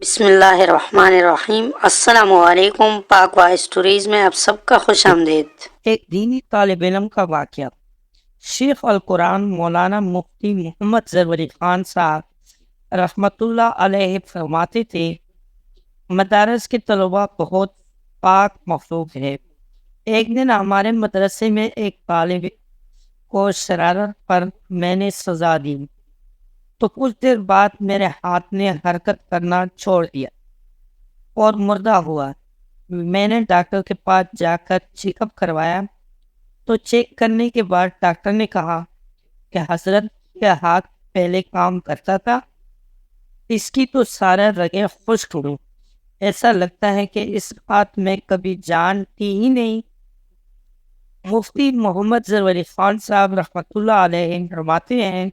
بسم اللہ الرحمن الرحیم۔ السلام علیکم۔ پاک وائس اسٹوریز میں آپ سب کا خوش آمدید۔ ایک دینی طالب علم کا واقعہ۔ شیخ القرآن مولانا مفتی محمد ظفر علی خان صاحب رحمۃ اللہ علیہ فرماتے تھے، مدارس کے طلباء بہت پاک مخلوق ہے۔ ایک دن ہمارے مدرسے میں ایک طالب کو شرارت پر میں نے سزا دی تو کچھ دیر بعد میرے ہاتھ نے حرکت کرنا چھوڑ دیا اور مردہ ہوا۔ میں نے ڈاکٹر کے پاس جا کر چیک اپ کروایا تو چیک کرنے کے بعد ڈاکٹر نے کہا کہ حضرت کا ہاتھ پہلے کام کرتا تھا، اس کی تو سارا رگیں خشک ہوں، ایسا لگتا ہے کہ اس ہاتھ میں کبھی جان تھی ہی نہیں۔ مفتی محمد ظفر علی خان صاحب رحمۃ اللہ علیہ فرماتے ہیں،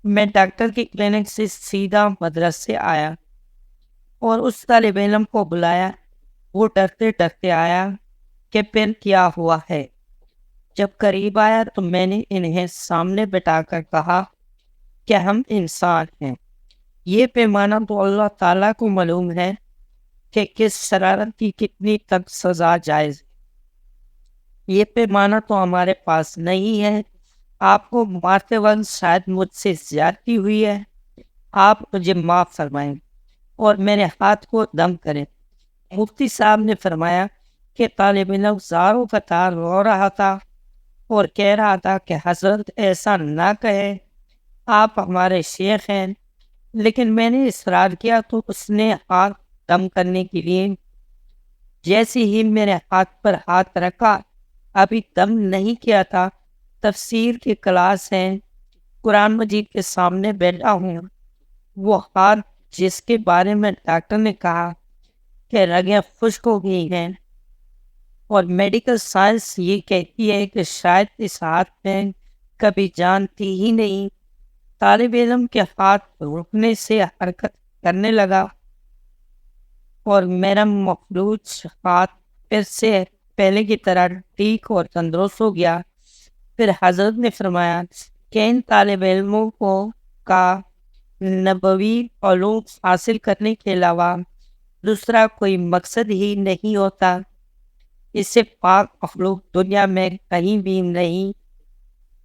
میں ڈاکٹر کی کلینک سے سیدھا مدرسے آیا اور اس طالب علم کو بلایا۔ وہ ڈرتے ڈرتے آیا کہ پھر کیا ہوا ہے۔ جب قریب آیا تو میں نے انہیں سامنے بٹھا کر کہا کہ ہم انسان ہیں، یہ پیمانہ تو اللہ تعالیٰ کو معلوم ہے کہ کس شرارت کی کتنی تک سزا جائز ہے، یہ پیمانہ تو ہمارے پاس نہیں ہے۔ آپ کو مارتے وقت شاید مجھ سے زیادتی ہوئی ہے، آپ مجھے معاف فرمائیں اور میرے ہاتھ کو دم کریں۔ مفتی صاحب نے فرمایا کہ طالب علم زاروں قطار رو رہا تھا اور کہہ رہا تھا کہ حضرت ایسا نہ کہے، آپ ہمارے شیخ ہیں۔ لیکن میں نے اصرار کیا تو اس نے ہاتھ دم کرنے کے لیے جیسے ہی میرے ہاتھ پر ہاتھ رکھا، ابھی دم نہیں کیا تھا، تفسیر کی کلاس ہے، قرآن مجید کے سامنے بیٹھا ہوں، وہ ہاتھ جس کے بارے میں ڈاکٹر نے کہا کہ رگیں خشک ہو گئی ہیں اور میڈیکل سائنس یہ کہتی ہے کہ شاید اس ہاتھ میں کبھی جان تھی ہی نہیں، طالب علم کے ہاتھ رکنے سے حرکت کرنے لگا اور میرا مفلوج ہاتھ پھر سے پہلے کی طرح ٹھیک اور تندرست ہو گیا۔ پھر حضرت نے فرمایا کہ ان طالب علموں کا نبوی علوم حاصل کرنے کے علاوہ دوسرا کوئی مقصد ہی نہیں ہوتا، اس سے پاک مخلوق دنیا میں کہیں بھی نہیں۔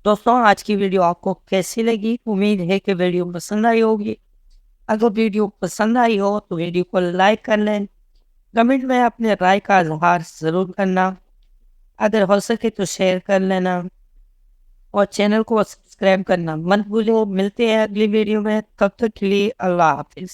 دوستوں، آج کی ویڈیو آپ کو کیسی لگی؟ امید ہے کہ ویڈیو پسند آئی ہوگی۔ اگر ویڈیو پسند آئی ہو تو ویڈیو کو لائک کر لیں، کمنٹ میں اپنے رائے کا اظہار ضرور کرنا، اگر ہو سکے تو شیئر کر لینا اور چینل کو سبسکرائب کرنا مت بھولیں۔ ملتے ہیں اگلی ویڈیو میں، تب تک کے لیے اللہ حافظ۔